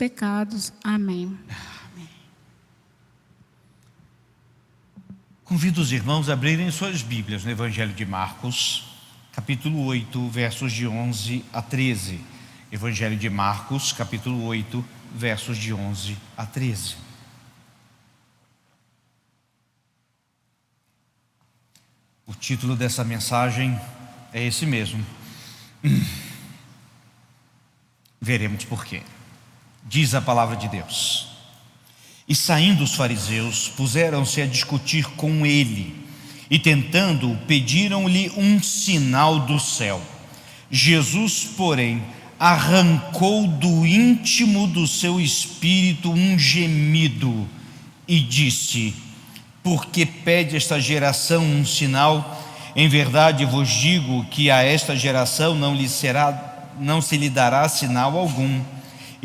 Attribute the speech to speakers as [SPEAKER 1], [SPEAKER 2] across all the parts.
[SPEAKER 1] pecados. Amém.
[SPEAKER 2] Convido os irmãos a abrirem suas Bíblias no Evangelho de Marcos, capítulo 8, versos de 11 a 13. Evangelho de Marcos, capítulo 8, versos de 11 a 13. O título dessa mensagem é esse mesmo. Veremos por quê. Diz a palavra de Deus: E saindo os fariseus, puseram-se a discutir com ele, e tentando-o, pediram-lhe um sinal do céu. Jesus, porém, arrancou do íntimo do seu espírito um gemido e disse: Por que pede esta geração um sinal? Em verdade vos digo que a esta geração não se lhe dará sinal algum.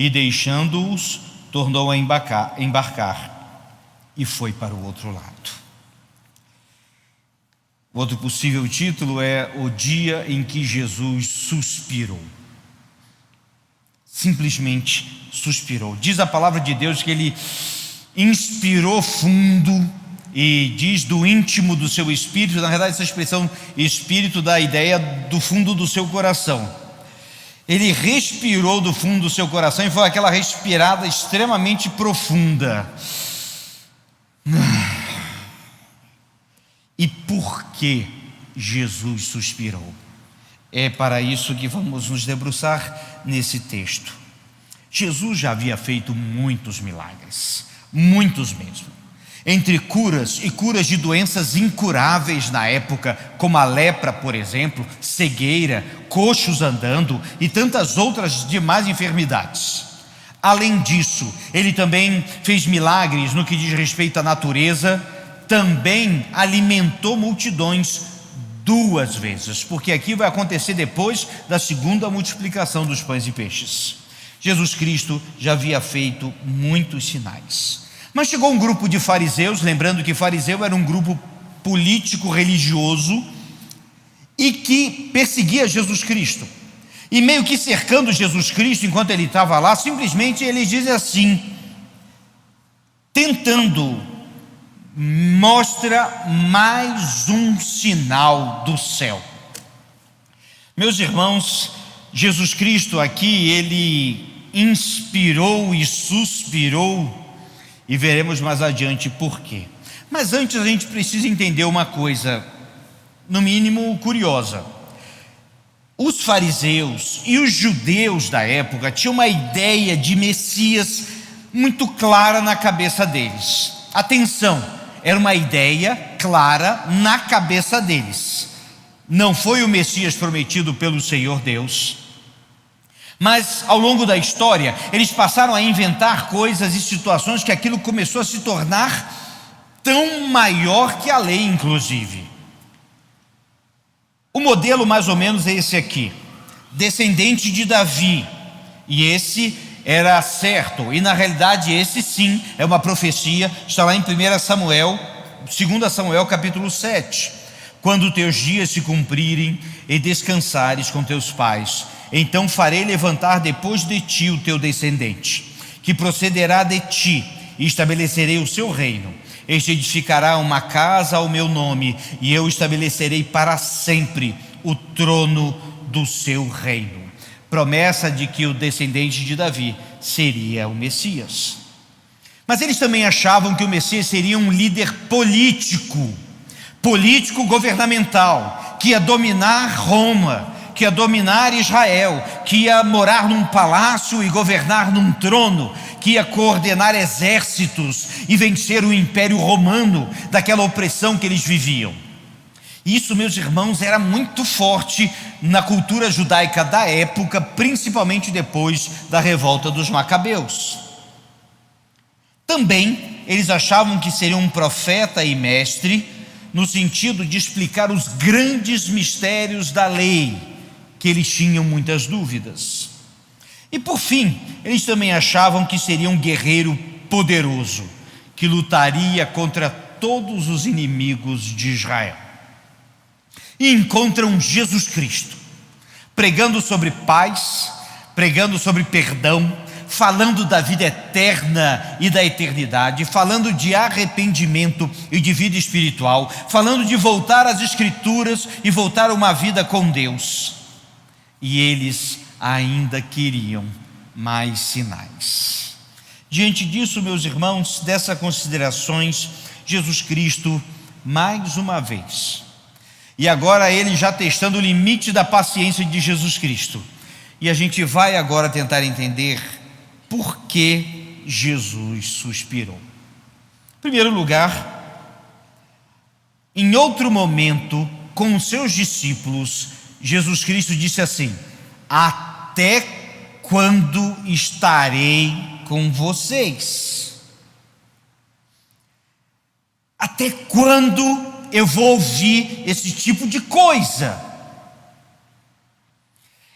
[SPEAKER 2] E deixando-os, tornou a embarcar e foi para o outro lado. O outro possível título é O Dia em que Jesus Suspirou. Simplesmente suspirou. Diz a palavra de Deus que ele inspirou fundo, e diz do íntimo do seu espírito. Na verdade, essa expressão espírito dá a ideia do fundo do seu coração. Ele respirou do fundo do seu coração e foi aquela respirada extremamente profunda. E por que Jesus suspirou? É para isso que vamos nos debruçar nesse texto. Jesus já havia feito muitos milagres, muitos mesmo. Entre curas e curas de doenças incuráveis na época, como a lepra, por exemplo, cegueira, coxos andando e tantas outras demais enfermidades. Além disso, ele também fez milagres no que diz respeito à natureza, também alimentou multidões 2 vezes, porque aqui vai acontecer depois da segunda multiplicação dos pães e peixes. Jesus Cristo já havia feito muitos sinais. Mas chegou um grupo de fariseus, lembrando que fariseu era um grupo político-religioso e que perseguia Jesus Cristo. E meio que cercando Jesus Cristo enquanto ele estava lá, simplesmente eles dizem assim, tentando: mostra mais um sinal do céu. Meus irmãos, Jesus Cristo aqui, ele inspirou e suspirou, e veremos mais adiante por quê. Mas antes a gente precisa entender uma coisa, no mínimo curiosa. Os fariseus e os judeus da época tinham uma ideia de Messias muito clara na cabeça deles. Atenção, era uma ideia clara na cabeça deles. Não foi o Messias prometido pelo Senhor Deus, mas ao longo da história eles passaram a inventar coisas e situações que aquilo começou a se tornar tão maior que a lei, inclusive. O modelo mais ou menos é esse aqui: descendente de Davi, e esse era certo, e na realidade esse sim é uma profecia, está lá em 2 Samuel capítulo 7. Quando teus dias se cumprirem e descansares com teus pais, então farei levantar depois de ti o teu descendente, que procederá de ti, e estabelecerei o seu reino. Este edificará uma casa ao meu nome, e eu estabelecerei para sempre o trono do seu reino. Promessa de que o descendente de Davi seria o Messias. Mas eles também achavam que o Messias seria um líder político-governamental, que ia dominar Roma, que ia dominar Israel, que ia morar num palácio e governar num trono, que ia coordenar exércitos e vencer o Império Romano daquela opressão que eles viviam. Isso, meus irmãos, era muito forte na cultura judaica da época, principalmente depois da revolta dos Macabeus. Também eles achavam que seria um profeta e mestre, no sentido de explicar os grandes mistérios da lei, que eles tinham muitas dúvidas. E por fim, eles também achavam que seria um guerreiro poderoso, que lutaria contra todos os inimigos de Israel. E encontram Jesus Cristo, pregando sobre paz, pregando sobre perdão, falando da vida eterna e da eternidade, falando de arrependimento e de vida espiritual, falando de voltar às Escrituras e voltar a uma vida com Deus. E eles ainda queriam mais sinais. Diante disso, meus irmãos, dessas considerações, Jesus Cristo, mais uma vez, e agora ele já testando o limite da paciência de Jesus Cristo, e a gente vai agora tentar entender por que Jesus suspirou. Em primeiro lugar, em outro momento, com os seus discípulos, Jesus Cristo disse assim: até quando estarei com vocês? Até quando eu vou ouvir esse tipo de coisa?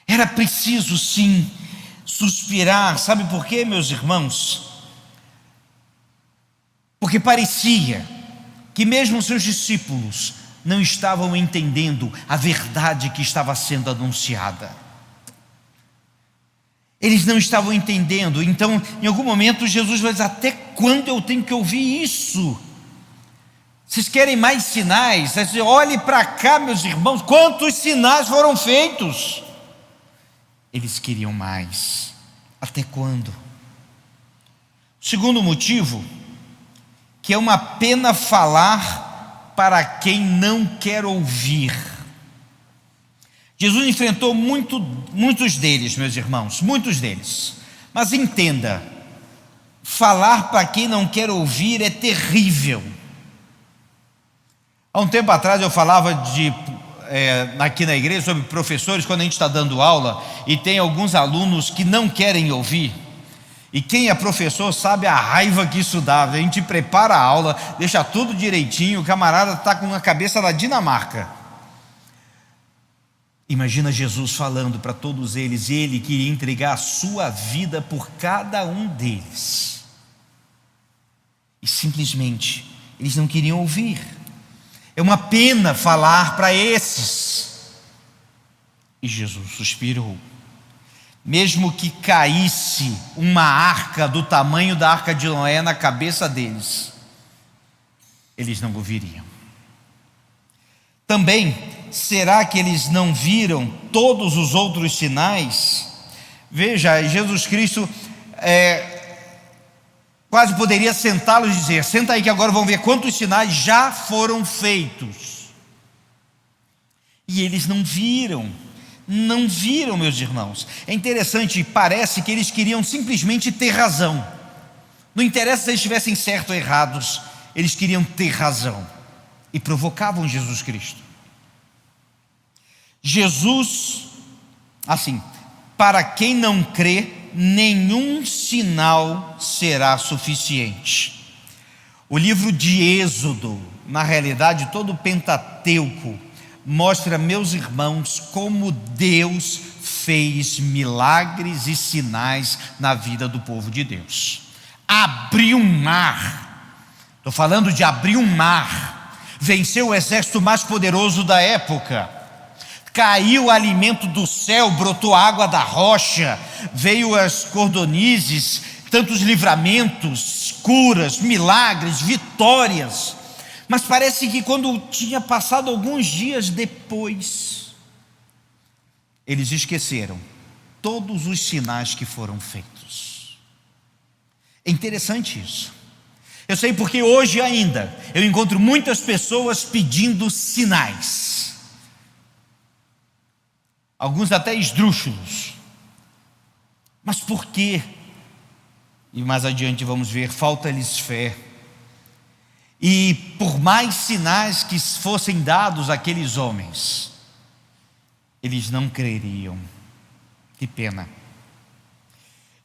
[SPEAKER 2] Era preciso sim suspirar, sabe por quê, meus irmãos? Porque parecia que mesmo seus discípulos não estavam entendendo a verdade que estava sendo anunciada. Eles não estavam entendendo. Então, em algum momento, Jesus vai dizer: até quando eu tenho que ouvir isso? Vocês querem mais sinais? Olhe para cá, meus irmãos, quantos sinais foram feitos? Eles queriam mais. Até quando? Segundo motivo, que é uma pena falar para quem não quer ouvir. Jesus enfrentou muitos deles, meus irmãos, muitos deles. Mas entenda, falar para quem não quer ouvir é terrível. Há um tempo atrás eu falava aqui na igreja sobre professores, quando a gente está dando aula e tem alguns alunos que não querem ouvir. E quem é professor sabe a raiva que isso dá. A gente prepara a aula, deixa tudo direitinho, o camarada está com a cabeça na Dinamarca. Imagina Jesus falando para todos eles, ele queria entregar a sua vida por cada um deles. E simplesmente eles não queriam ouvir. É uma pena falar para esses. E Jesus suspirou. Mesmo que caísse uma arca do tamanho da arca de Noé na cabeça deles, eles não ouviriam. Também, será que eles não viram todos os outros sinais? Veja, Jesus Cristo quase poderia sentá-los e dizer: senta aí que agora vão ver quantos sinais já foram feitos. E eles não viram, meus irmãos. É interessante, parece que eles queriam simplesmente ter razão. Não interessa se eles estivessem certos ou errados, eles queriam ter razão. E provocavam Jesus Cristo. Jesus, assim, para quem não crê, nenhum sinal será suficiente. O livro de Êxodo, na realidade todo o Pentateuco, mostra, meus irmãos, como Deus fez milagres e sinais na vida do povo de Deus. Abriu um mar, estou falando de abrir um mar, venceu o exército mais poderoso da época. Caiu alimento do céu, brotou água da rocha, veio as cordonizes, tantos livramentos, curas, milagres, vitórias. Mas parece que quando tinha passado alguns dias depois, eles esqueceram todos os sinais que foram feitos. É interessante isso. Eu sei porque hoje ainda eu encontro muitas pessoas pedindo sinais. Alguns até esdrúxulos. Mas por quê? E mais adiante vamos ver, falta-lhes fé. E por mais sinais que fossem dados àqueles homens, eles não creriam. Que pena.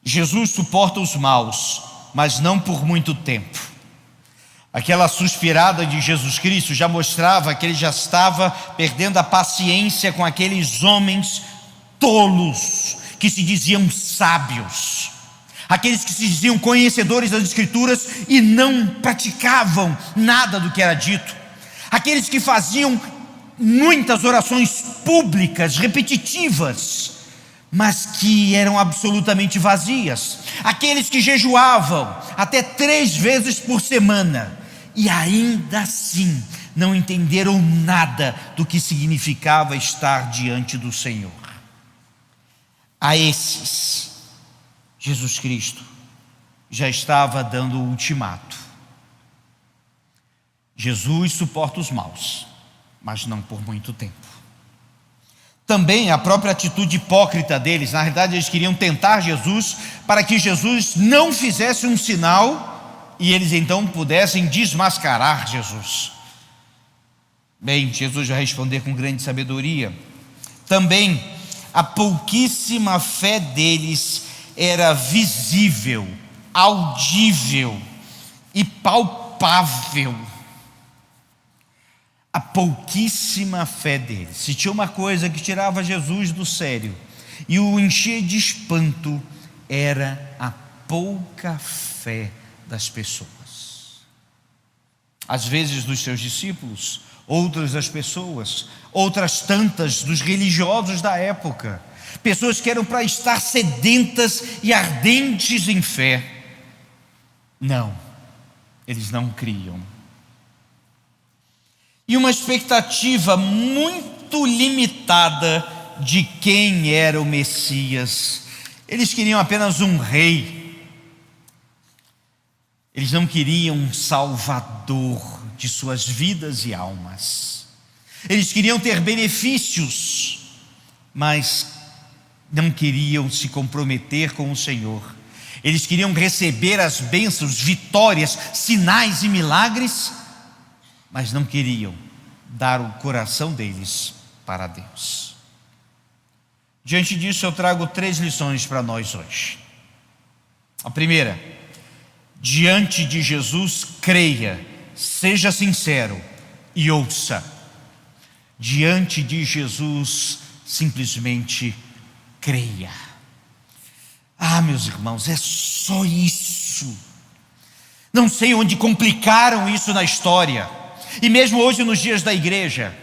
[SPEAKER 2] Jesus suporta os maus, mas não por muito tempo. Aquela suspirada de Jesus Cristo já mostrava que ele já estava perdendo a paciência com aqueles homens tolos, que se diziam sábios, aqueles que se diziam conhecedores das Escrituras e não praticavam nada do que era dito, aqueles que faziam muitas orações públicas, repetitivas, mas que eram absolutamente vazias, aqueles que jejuavam até 3 vezes por semana, e ainda assim não entenderam nada do que significava estar diante do Senhor. A esses, Jesus Cristo já estava dando o ultimato. Jesus suporta os maus, mas não por muito tempo. Também a própria atitude hipócrita deles, na realidade eles queriam tentar Jesus para que Jesus não fizesse um sinal e eles então pudessem desmascarar Jesus. Bem, Jesus vai responder com grande sabedoria. Também a pouquíssima fé deles era visível, audível e palpável. A pouquíssima fé deles. Se tinha uma coisa que tirava Jesus do sério e o enchia de espanto, era a pouca fé das pessoas. Às vezes dos seus discípulos, outras das pessoas, outras tantas dos religiosos da época. Pessoas que eram para estar sedentas e ardentes em fé. Não, eles não criam. E uma expectativa muito limitada de quem era o Messias. Eles queriam apenas um rei. Eles não queriam um salvador de suas vidas e almas. Eles queriam ter benefícios, mas não queriam se comprometer com o Senhor. Eles queriam receber as bênçãos, vitórias, sinais e milagres, mas não queriam dar o coração deles para Deus. Diante disso, eu trago 3 lições para nós hoje. A primeira: diante de Jesus, creia, seja sincero e ouça. Diante de Jesus, simplesmente creia. Meus irmãos, é só isso. Não sei onde complicaram isso na história. E mesmo hoje nos dias da igreja,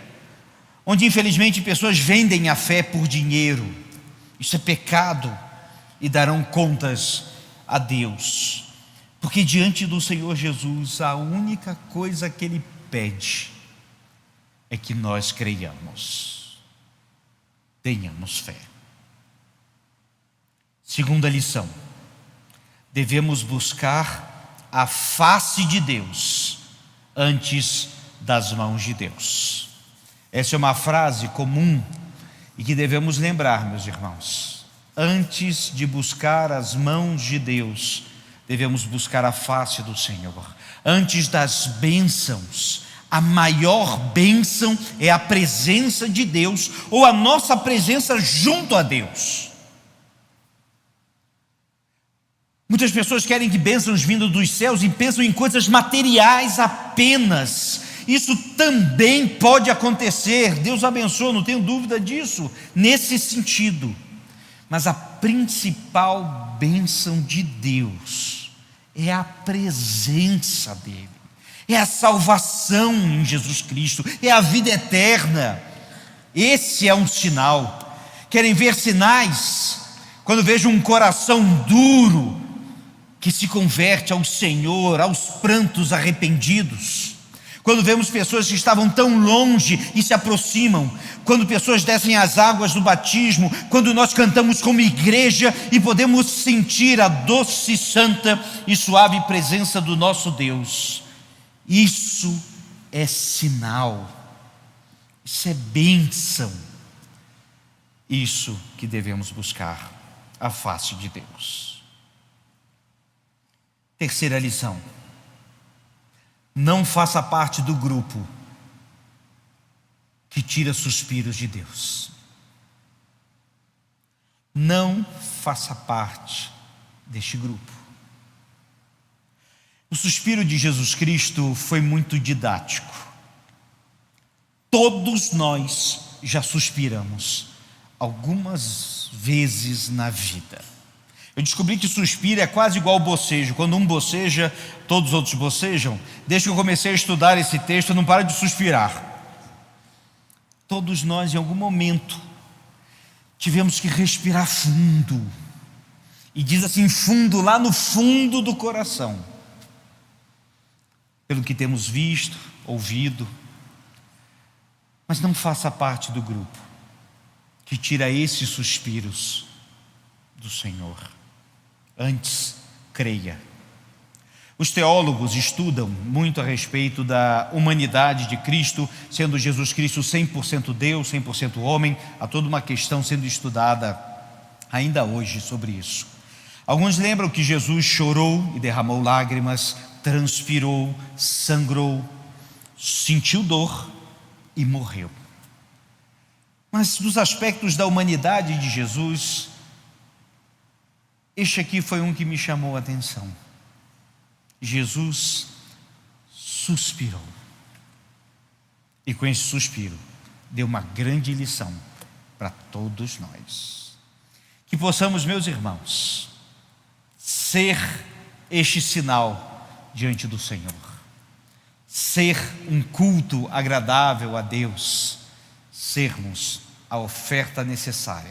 [SPEAKER 2] onde infelizmente pessoas vendem a fé por dinheiro. Isso é pecado e darão contas a Deus. Porque diante do Senhor Jesus, a única coisa que Ele pede é que nós creiamos, tenhamos fé. Segunda lição: devemos buscar a face de Deus antes das mãos de Deus. Essa é uma frase comum e que devemos lembrar, meus irmãos. Antes de buscar as mãos de Deus, devemos buscar a face do Senhor. Antes das bênçãos, a maior bênção é a presença de Deus, ou a nossa presença junto a Deus. Muitas pessoas querem que bênçãos vindo dos céus e pensam em coisas materiais apenas. Isso também pode acontecer, Deus abençoa, não tenho dúvida disso, nesse sentido. Mas a principal bênção de Deus é a presença dEle, é a salvação em Jesus Cristo, é a vida eterna. Esse é um sinal. Querem ver sinais? Quando vejo um coração duro que se converte ao Senhor, aos prantos arrependidos. Quando vemos pessoas que estavam tão longe e se aproximam, quando pessoas descem as águas do batismo, quando nós cantamos como igreja e podemos sentir a doce, santa e suave presença do nosso Deus. Isso é sinal, isso é bênção. Isso que devemos buscar, a face de Deus. Terceira lição: não faça parte do grupo que tira suspiros de Deus. Não faça parte deste grupo. O suspiro de Jesus Cristo foi muito didático. Todos nós já suspiramos algumas vezes na vida. Eu descobri que suspiro é quase igual ao bocejo. Quando um boceja, todos os outros bocejam. Desde que eu comecei a estudar esse texto, eu não paro de suspirar. Todos nós, em algum momento, tivemos que respirar fundo e diz assim, fundo, lá no fundo do coração, pelo que temos visto, ouvido, mas não faça parte do grupo que tira esses suspiros do Senhor. Antes, creia. Os teólogos estudam muito a respeito da humanidade de Cristo, sendo Jesus Cristo 100% Deus, 100% homem. Há toda uma questão sendo estudada ainda hoje sobre isso. Alguns lembram que Jesus chorou e derramou lágrimas, transpirou, sangrou, sentiu dor e morreu. Mas dos aspectos da humanidade de Jesus, este aqui foi um que me chamou a atenção. Jesus suspirou. E com esse suspiro, deu uma grande lição para todos nós. Que possamos, meus irmãos, ser este sinal diante do Senhor. Ser um culto agradável a Deus. Sermos a oferta necessária